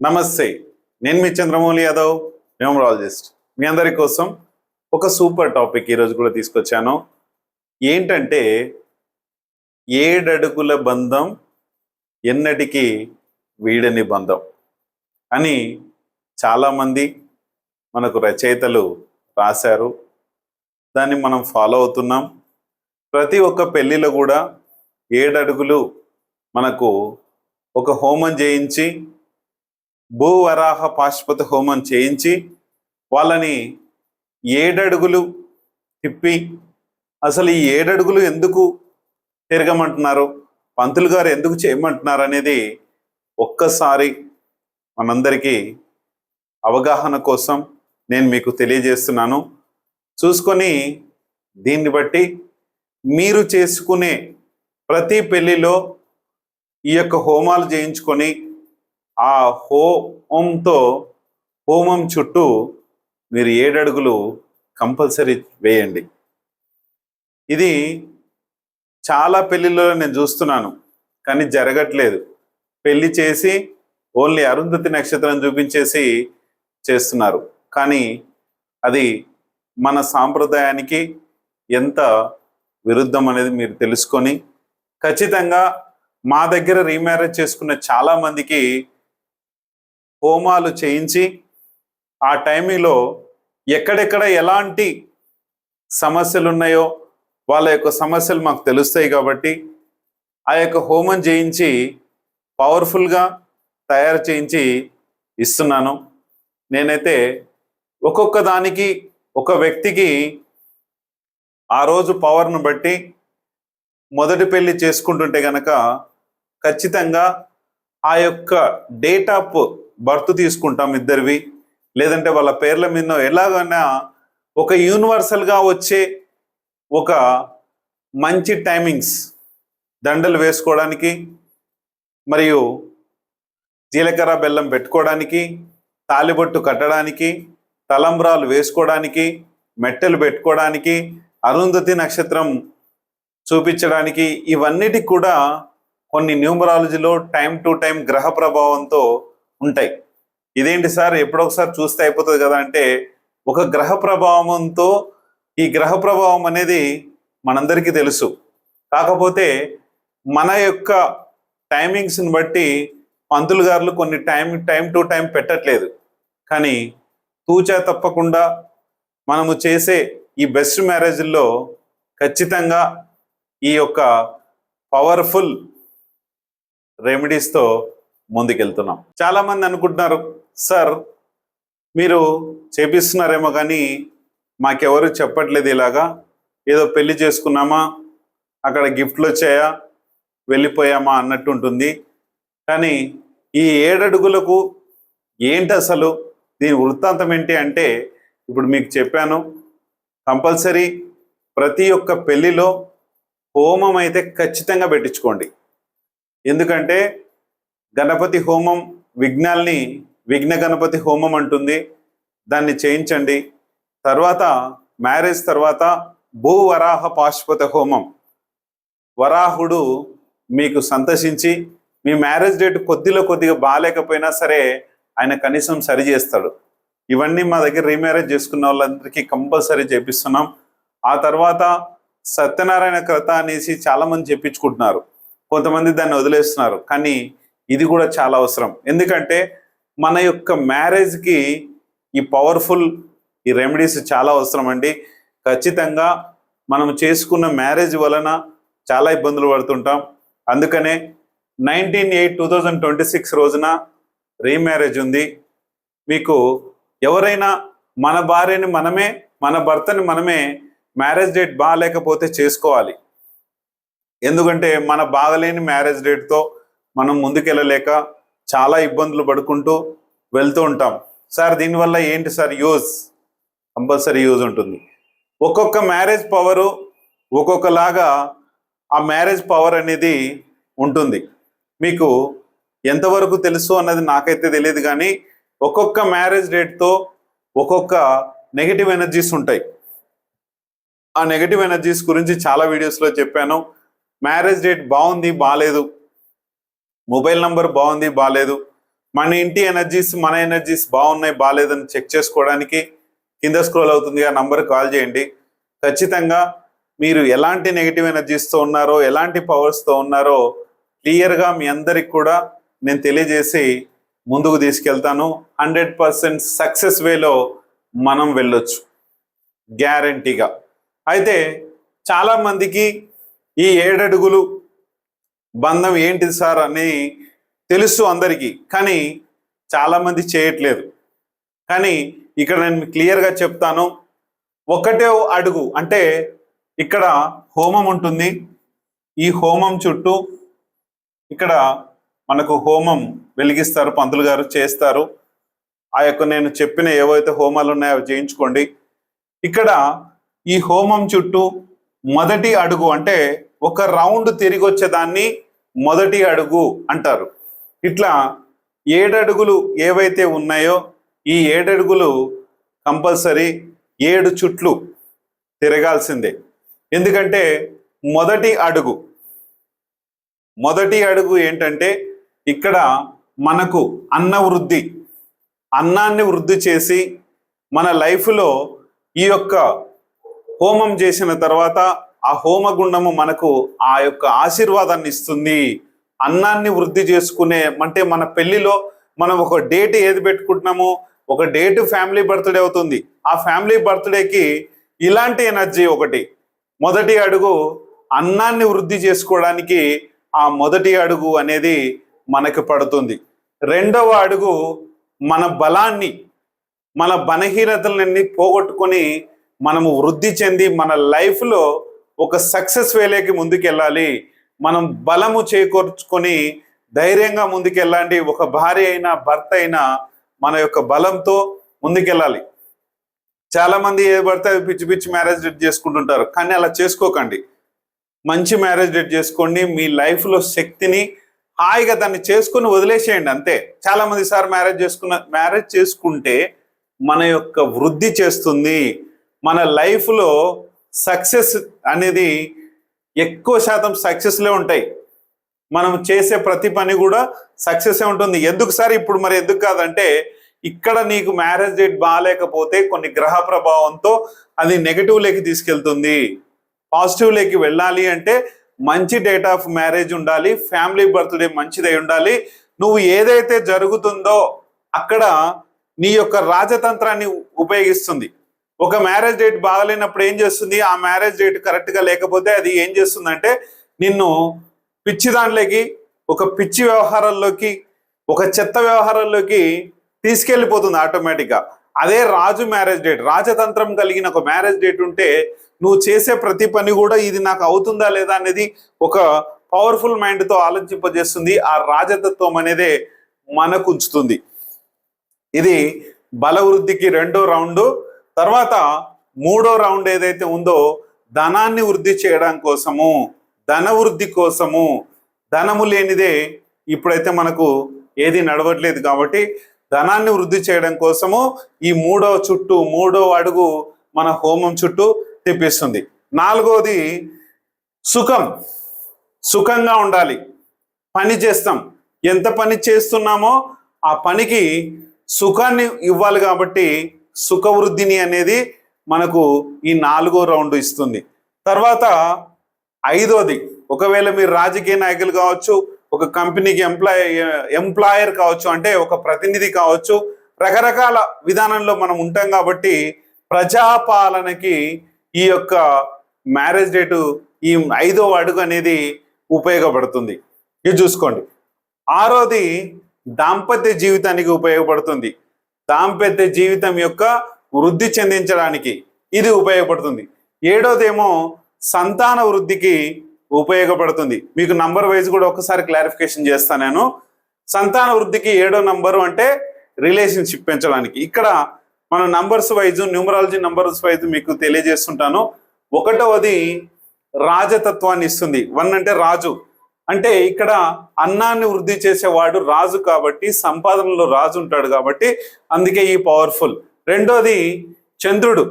నమస్తే, నేను మీ చంద్రమౌళి యాదవ్, న్యూమరాలజిస్ట్. మీ అందరి కోసం ఒక సూపర్ టాపిక్ ఈరోజు కూడా తీసుకొచ్చాను. ఏంటంటే 7 అడుగుల బంధం ఎన్నటికీ వీడని బంధం అని చాలామంది మనకు రచయితలు రాశారు. దాన్ని మనం ఫాలో అవుతున్నాం. ప్రతి ఒక్క పెళ్ళిలో కూడా 7 అడుగులు మనకు ఒక హోమం చేయించి, భూవరాహ పాశుపత హోమం చేయించి వాళ్ళని 7 అడుగులు తిప్పి, అసలు ఈ 7 అడుగులు ఎందుకు తిరగమంటున్నారు, పంతులు గారు ఎందుకు చేయమంటున్నారు అనేది ఒక్కసారి మనందరికీ అవగాహన కోసం నేను మీకు తెలియజేస్తున్నాను. చూసుకొని దీన్ని బట్టి మీరు చేసుకునే ప్రతి పెళ్లిలో ఈ యొక్క హోమాలు చేయించుకొని ఆ హోమం చుట్టూ మీరు 7 అడుగులు కంపల్సరీ వేయండి. ఇది చాలా పెళ్లిలో నేను చూస్తున్నాను, కానీ జరగట్లేదు. పెళ్లి చేసి ఓన్లీ అరుంధతి నక్షత్రం చూపించేసి చేస్తున్నారు. కానీ అది మన సాంప్రదాయానికి ఎంత విరుద్ధం అనేది మీరు తెలుసుకొని, ఖచ్చితంగా మా దగ్గర రీమ్యారేజ్ చేసుకున్న చాలా మందికి హోమాలు చేయించి ఆ టైంలో ఎక్కడెక్కడ ఎలాంటి సమస్యలు ఉన్నాయో వాళ్ళ యొక్క సమస్యలు మాకు తెలుస్తాయి. కాబట్టి ఆ యొక్క హోమం చేయించి పవర్ఫుల్గా తయారు చేయించి ఇస్తున్నాను. నేనైతే ఒక్కొక్క దానికి ఒక వ్యక్తికి ఆ రోజు పవర్ను బట్టి మొదటి పెళ్లి చేసుకుంటుంటే గనక ఖచ్చితంగా ఆ యొక్క డేట్ ఆఫ్ బర్త్ తీసుకుంటాం ఇద్దరివి, లేదంటే వాళ్ళ పేర్ల మీద ఎలాగైనా ఒక యూనివర్సల్గా వచ్చే ఒక మంచి టైమింగ్స్, దండలు వేసుకోవడానికి, మరియు జీలకర్ర బెల్లం పెట్టుకోవడానికి, తాలిబొట్టు కట్టడానికి, తలంబ్రాలు వేసుకోవడానికి, మెట్టెలు పెట్టుకోవడానికి, అరుంధతి నక్షత్రం చూపించడానికి, ఇవన్నిటికి కూడా కొన్ని న్యూమరాలజీలో టైం టు టైం గ్రహ ప్రభావంతో ఉంటాయి. ఇదేంటి సార్ ఎప్పుడొకసారి చూస్తే అయిపోతుంది కదా అంటే, ఒక గ్రహ ప్రభావంతో, ఈ గ్రహ ప్రభావం అనేది మనందరికీ తెలుసు. కాకపోతే మన యొక్క టైమింగ్స్ని బట్టి పంతులు గారులు కొన్ని టైం టు టైం పెట్టట్లేదు. కానీ తూచా తప్పకుండా మనము చేసే ఈ బెస్ట్ మ్యారేజ్ల్లో ఖచ్చితంగా ఈ యొక్క పవర్ఫుల్ రెమెడీస్తో ముందుకెళ్తున్నాం. చాలామంది అనుకుంటున్నారు, సార్ మీరు చేపిస్తున్నారేమో కానీ మాకెవరు చెప్పట్లేదు, ఇలాగా ఏదో పెళ్లి చేసుకున్నామా, అక్కడ గిఫ్ట్లు వచ్చాయా, వెళ్ళిపోయామా అన్నట్టు ఉంటుంది. కానీ ఈ 7 అడుగులకు ఏంటి అసలు, దీని వృత్తాంతం ఏంటి అంటే ఇప్పుడు మీకు చెప్పాను. కంపల్సరీ ప్రతి ఒక్క పెళ్లిలో హోమం అయితే ఖచ్చితంగా పెట్టించుకోండి. ఎందుకంటే గణపతి హోమం విఘ్న గణపతి హోమం అంటుంది, దాన్ని చేయించండి. తర్వాత మ్యారేజ్ తర్వాత భూవరాహ పాశుపత హోమం, వరాహుడు మీకు సంతసించి మీ మ్యారేజ్ డేట్ కొద్దిగా బాగాలేకపోయినా సరే ఆయన కనీసం సరి చేస్తాడు. ఇవన్నీ మా దగ్గర రీమ్యారేజ్ చేసుకున్న వాళ్ళందరికీ కంపల్సరీ చేపిస్తున్నాం. ఆ తర్వాత సత్యనారాయణ కథ అనేసి చాలామంది చెప్పించుకుంటున్నారు, కొంతమంది దాన్ని వదిలేస్తున్నారు. కానీ ఇది కూడా చాలా అవసరం. ఎందుకంటే మన యొక్క మ్యారేజ్కి ఈ పవర్ఫుల్ ఈ రెమెడీస్ చాలా అవసరం అండి. ఖచ్చితంగా మనం చేసుకున్న మ్యారేజ్ వలన చాలా ఇబ్బందులు పడుతుంటాం. అందుకనే 19/8/2026 రోజున రీమ్యారేజ్ ఉంది. మీకు ఎవరైనా మన భార్యని మనమే, మన భర్తని మనమే మ్యారేజ్ డేట్ బాగాలేకపోతే చేసుకోవాలి. ఎందుకంటే మన బాగలేని మ్యారేజ్ డేట్తో మనం ముందుకెళ్ళలేక చాలా ఇబ్బందులు పడుకుంటూ వెళ్తూ ఉంటాం. సార్ దీనివల్ల ఏంటి సార్ యూజ్? కంపల్సరీ యూజ్ ఉంటుంది. ఒక్కొక్క మ్యారేజ్ పవరు ఒక్కొక్కలాగా ఆ మ్యారేజ్ పవర్ అనేది ఉంటుంది. మీకు ఎంతవరకు తెలుసు అన్నది నాకైతే తెలియదు, కానీ ఒక్కొక్క మ్యారేజ్ డేట్తో ఒక్కొక్క నెగిటివ్ ఎనర్జీస్ ఉంటాయి. ఆ నెగిటివ్ ఎనర్జీస్ గురించి చాలా వీడియోస్లో చెప్పాను. మ్యారేజ్ డేట్ బాగుంది బాగాలేదు, మొబైల్ నంబర్ బాగుంది బాగాలేదు, మన ఇంటి ఎనర్జీస్ మన ఎనర్జీస్ బాగున్నాయి బాగాలేదని చెక్ చేసుకోవడానికి కింద స్క్రోల్ అవుతుంది ఆ నంబర్ కాల్ చేయండి. ఖచ్చితంగా మీరు ఎలాంటి నెగిటివ్ ఎనర్జీస్తో ఉన్నారో ఎలాంటి పవర్స్తో ఉన్నారో క్లియర్గా మీ అందరికి కూడా నేను తెలియజేసి ముందుకు తీసుకెళ్తాను. 100% సక్సెస్ వేలో మనం వెళ్ళొచ్చు గ్యారంటీగా. అయితే చాలామందికి ఈ 7 అడుగులు బంధం ఏంటిది సార్ అని తెలుసు అందరికీ, కానీ చాలామంది చేయట్లేదు. కానీ ఇక్కడ నేను క్లియర్గా చెప్తాను. 1వ అడుగు అంటే ఇక్కడ హోమం ఉంటుంది. ఈ హోమం చుట్టూ ఇక్కడ మనకు హోమం వెలిగిస్తారు, పంతులు గారు చేస్తారు. ఆ యొక్క నేను చెప్పిన ఏవైతే హోమాలు ఉన్నాయో అవి చేయించుకోండి. ఇక్కడ ఈ హోమం చుట్టూ మొదటి అడుగు అంటే ఒక రౌండ్ తిరిగి వచ్చేదాన్ని మొదటి అడుగు అంటారు. ఇట్లా 7 అడుగులు ఏవైతే ఉన్నాయో ఈ 7 అడుగులు కంపల్సరీ 7 చుట్లు తిరగాల్సిందే. ఎందుకంటే మొదటి అడుగు ఏంటంటే ఇక్కడ మనకు అన్నాన్ని వృద్ధి చేసి మన లైఫ్లో ఈ యొక్క హోమం చేసిన తర్వాత ఆ హోమగుండము మనకు ఆ యొక్క ఆశీర్వాదాన్ని ఇస్తుంది. అన్నాన్ని వృద్ధి చేసుకునే అంటే మన పెళ్లిలో మనం ఒక డేట్ ఏది పెట్టుకుంటున్నామో ఒక డేట్ ఫ్యామిలీ బర్త్డే అవుతుంది. ఆ ఫ్యామిలీ బర్త్డేకి ఇలాంటి ఎనర్జీ ఒకటి. మొదటి అడుగు అన్నాన్ని వృద్ధి చేసుకోవడానికి ఆ మొదటి అడుగు అనేది మనకు పడుతుంది. 2వ అడుగు మన బలాన్ని మన బలహీనతలన్నీ పోగొట్టుకొని మనము వృద్ధి చెంది మన లైఫ్లో ఒక సక్సెస్ వేలేకి ముందుకెళ్ళాలి. మనం బలము చేకూర్చుకొని ధైర్యంగా ముందుకెళ్ళండి. ఒక భార్య అయినా భర్త అయినా మన యొక్క బలంతో ముందుకెళ్ళాలి. చాలామంది ఏది పడితే అది పిచ్చి పిచ్చి మ్యారేజ్ డేట్ చేసుకుంటుంటారు, కానీ అలా చేసుకోకండి. మంచి మ్యారేజ్ డేట్ చేసుకోండి. మీ లైఫ్లో శక్తిని హాయిగా దాన్ని చేసుకుని వదిలేసేయండి అంతే. చాలామంది సార్ మ్యారేజ్ చేసుకుంటే మన యొక్క వృద్ధి చేస్తుంది. మన లైఫ్లో సక్సెస్ అనేది ఎక్కువ శాతం సక్సెస్లే ఉంటాయి. మనం చేసే ప్రతి పని కూడా సక్సెసే ఉంటుంది. ఎందుకు సార్ ఇప్పుడు మరి ఎందుకు కాదంటే ఇక్కడ నీకు మ్యారేజ్ డేట్ బాగాలేకపోతే కొన్ని గ్రహ ప్రభావంతో అది నెగటివ్లోకి తీసుకెళ్తుంది. పాజిటివ్లోకి వెళ్ళాలి అంటే మంచి డేట్ ఆఫ్ మ్యారేజ్ ఉండాలి, ఫ్యామిలీ బర్త్డే మంచిదై ఉండాలి. నువ్వు ఏదైతే జరుగుతుందో అక్కడ నీ యొక్క రాజతంత్రాన్ని ఉపయోగిస్తుంది. ఒక మ్యారేజ్ డేట్ బాగలేనప్పుడు ఏం చేస్తుంది, ఆ మ్యారేజ్ డేట్ కరెక్ట్గా లేకపోతే అది ఏం చేస్తుందంటే నిన్ను పిచ్చి దాంట్లోకి ఒక పిచ్చి వ్యవహారాల్లోకి ఒక చెత్త వ్యవహారాల్లోకి తీసుకెళ్ళిపోతుంది ఆటోమేటిక్గా. అదే రాజు మ్యారేజ్ డేట్ రాజతంత్రం కలిగిన ఒక మ్యారేజ్ డేట్ ఉంటే నువ్వు చేసే ప్రతి పని కూడా ఇది నాకు అవుతుందా లేదా అనేది ఒక పవర్ఫుల్ మైండ్తో ఆలోచింపజేస్తుంది. ఆ రాజతత్వం అనేదే మనకు ఉంచుతుంది. ఇది బల వృద్ధికి 2వ రౌండ్. తర్వాత 3వ రౌండ్ ఏదైతే ఉందో ధనాన్ని వృద్ధి చేయడం కోసము, ధన వృద్ధి కోసము. ధనము లేనిదే ఇప్పుడైతే మనకు ఏది నడవట్లేదు కాబట్టి ధనాన్ని వృద్ధి చేయడం కోసము ఈ 3వ అడుగు మన హోమం చుట్టూ తిప్పిస్తుంది. 4వది సుఖంగా ఉండాలి. పని చేస్తాం, ఎంత పని చేస్తున్నామో ఆ పనికి సుఖాన్ని ఇవ్వాలి కాబట్టి సుఖవృద్ధిని అనేది మనకు ఈ 4వ రౌండ్ ఇస్తుంది. తర్వాత 5వది ఒకవేళ మీరు రాజకీయ నాయకులు కావచ్చు, ఒక కంపెనీకి ఎంప్లాయర్ కావచ్చు, అంటే ఒక ప్రతినిధి కావచ్చు, రకరకాల విధానంలో మనం ఉంటాం కాబట్టి ప్రజాపాలనకి ఈ యొక్క మ్యారేజ్ డేటు ఈ 5వ అడుగు అనేది ఉపయోగపడుతుంది. ఇది చూసుకోండి. 6వది దాంపత్య జీవితానికి ఉపయోగపడుతుంది. దాంపత్య జీవితం యొక్క వృద్ధి చెందించడానికి ఇది ఉపయోగపడుతుంది. 7వదేమో సంతాన వృద్ధికి ఉపయోగపడుతుంది. మీకు నంబర్ వైజ్ కూడా ఒకసారి క్లారిఫికేషన్ చేస్తాను నేను. సంతాన వృద్ధికి 7వ నంబరు అంటే రిలేషన్షిప్ పెంచడానికి. ఇక్కడ మన numbers wise numerology numbers wise మీకు తెలియజేస్తుంటాను. 1వది రాజతత్వాన్ని ఇస్తుంది. 1 అంటే రాజు, అంటే ఇక్కడ అన్నాన్ని వృద్ధి చేసేవాడు రాజు కాబట్టి సంపాదనలో రాజు ఉంటాడు కాబట్టి అందుకే ఈ పవర్ఫుల్. 2వది చంద్రుడు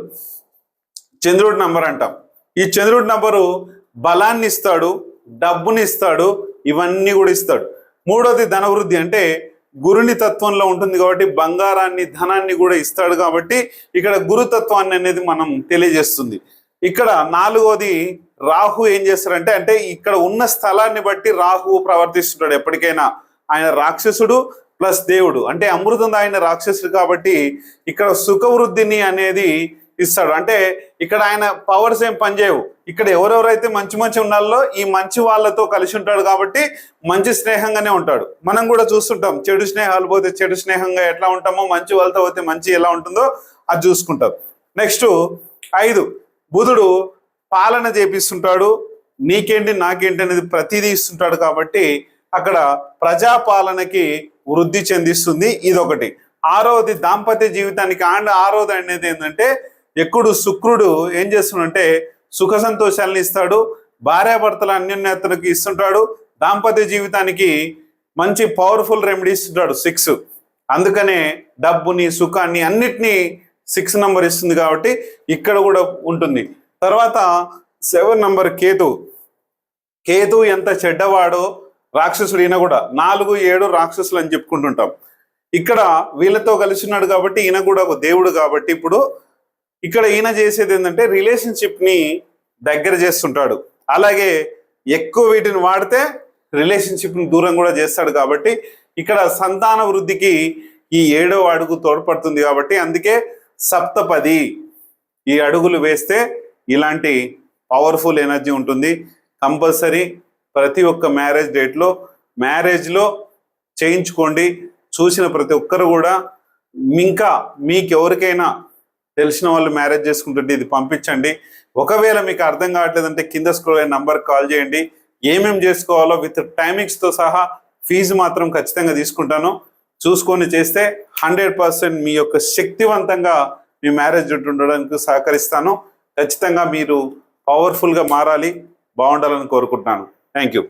నంబర్ అంటాం. ఈ చంద్రుడి నంబరు బలాన్ని ఇస్తాడు, డబ్బుని ఇస్తాడు, ఇవన్నీ కూడా ఇస్తాడు. 3వది ధనవృద్ధి, అంటే గురుని తత్వంలో ఉంటుంది కాబట్టి బంగారాన్ని ధనాన్ని కూడా ఇస్తాడు కాబట్టి ఇక్కడ గురుతత్వాన్ని అనేది మనం తెలియజేస్తుంది. ఇక్కడ 4వది రాహు ఏం చేస్తారంటే అంటే ఇక్కడ ఉన్న స్థలాన్ని బట్టి రాహువు ప్రవర్తిస్తుంటాడు ఎప్పటికైనా. ఆయన రాక్షసుడు ప్లస్ దేవుడు అంటే అమృతం తాగిన రాక్షసుడు కాబట్టి ఇక్కడ సుఖవృద్ధిని అనేది ఇస్తాడు. అంటే ఇక్కడ ఆయన పవర్స్ ఏం పనిచేయవు. ఇక్కడ ఎవరెవరైతే మంచి ఉన్నాళ్ళో ఈ మంచి వాళ్ళతో కలిసి ఉంటాడు కాబట్టి మంచి స్నేహంగానే ఉంటాడు. మనం కూడా చూస్తుంటాం చెడు స్నేహాలు పోతే చెడు స్నేహంగా ఎట్లా ఉంటామో మంచి వాళ్ళతో పోతే మంచి ఎలా ఉంటుందో అది చూసుకుంటాం. నెక్స్ట్ 5 బుధుడు పాలన చేపిస్తుంటాడు. నీకేంటి నాకేంటి అనేది ప్రతిదీ ఇస్తుంటాడు కాబట్టి అక్కడ ప్రజాపాలనకి వృద్ధి చెందిస్తుంది. ఇదొకటి. 6వది దాంపత్య జీవితానికి అండ్ 6వది అనేది ఏంటంటే ఎక్కుడు శుక్రుడు ఏం చేస్తున్నాడంటే సుఖ సంతోషాలను ఇస్తాడు. భార్యాభర్తల అన్యోన్యతలకు ఇస్తుంటాడు. దాంపత్య జీవితానికి మంచి పవర్ఫుల్ రెమెడీస్ ఇస్తుంటాడు 6. అందుకనే డబ్బుని సుఖాన్ని అన్నిటినీ 6 నంబర్ ఇస్తుంది కాబట్టి ఇక్కడ కూడా ఉంటుంది. తర్వాత 7 నంబర్ కేతు ఎంత చెడ్డవాడో రాక్షసుడు. ఈయన కూడా 4, 7 రాక్షసులు అని చెప్పుకుంటుంటాం. ఇక్కడ వీళ్ళతో కలిసి ఉన్నాడు కాబట్టి ఈయన కూడా ఒక దేవుడు కాబట్టి ఇప్పుడు ఇక్కడ ఈయన చేసేది ఏంటంటే రిలేషన్షిప్ ని దగ్గర చేస్తుంటాడు. అలాగే ఎక్కువ వీటిని వాడితే రిలేషన్షిప్ ని దూరం కూడా చేస్తాడు కాబట్టి ఇక్కడ సంతాన వృద్ధికి ఈ 7వ అడుగు తోడ్పడుతుంది కాబట్టి అందుకే సప్తపది ఈ అడుగులు వేస్తే ఇలాంటి పవర్ఫుల్ ఎనర్జీ ఉంటుంది. కంపల్సరీ ప్రతి ఒక్క మ్యారేజ్లో చేయించుకోండి. చూసిన ప్రతి ఒక్కరు కూడా ఇంకా మీకు ఎవరికైనా తెలిసిన వాళ్ళు మ్యారేజ్ చేసుకుంటుంటే ఇది పంపించండి. ఒకవేళ మీకు అర్థం కావట్లేదంటే కింద స్క్రోల్ అయిన నంబర్కి కాల్ చేయండి. ఏమేమి చేసుకోవాలో విత్ టైమింగ్స్తో సహా ఫీజు మాత్రం ఖచ్చితంగా తీసుకుంటాను. చూసుకొని చేస్తే 100% మీ యొక్క శక్తివంతంగా మీ మ్యారేజ్ ఉండడానికి సహకరిస్తాను. ఖచ్చితంగా మీరు పవర్ఫుల్గా మారాలి, బాగుండాలని కోరుకుంటున్నాను. Thank you.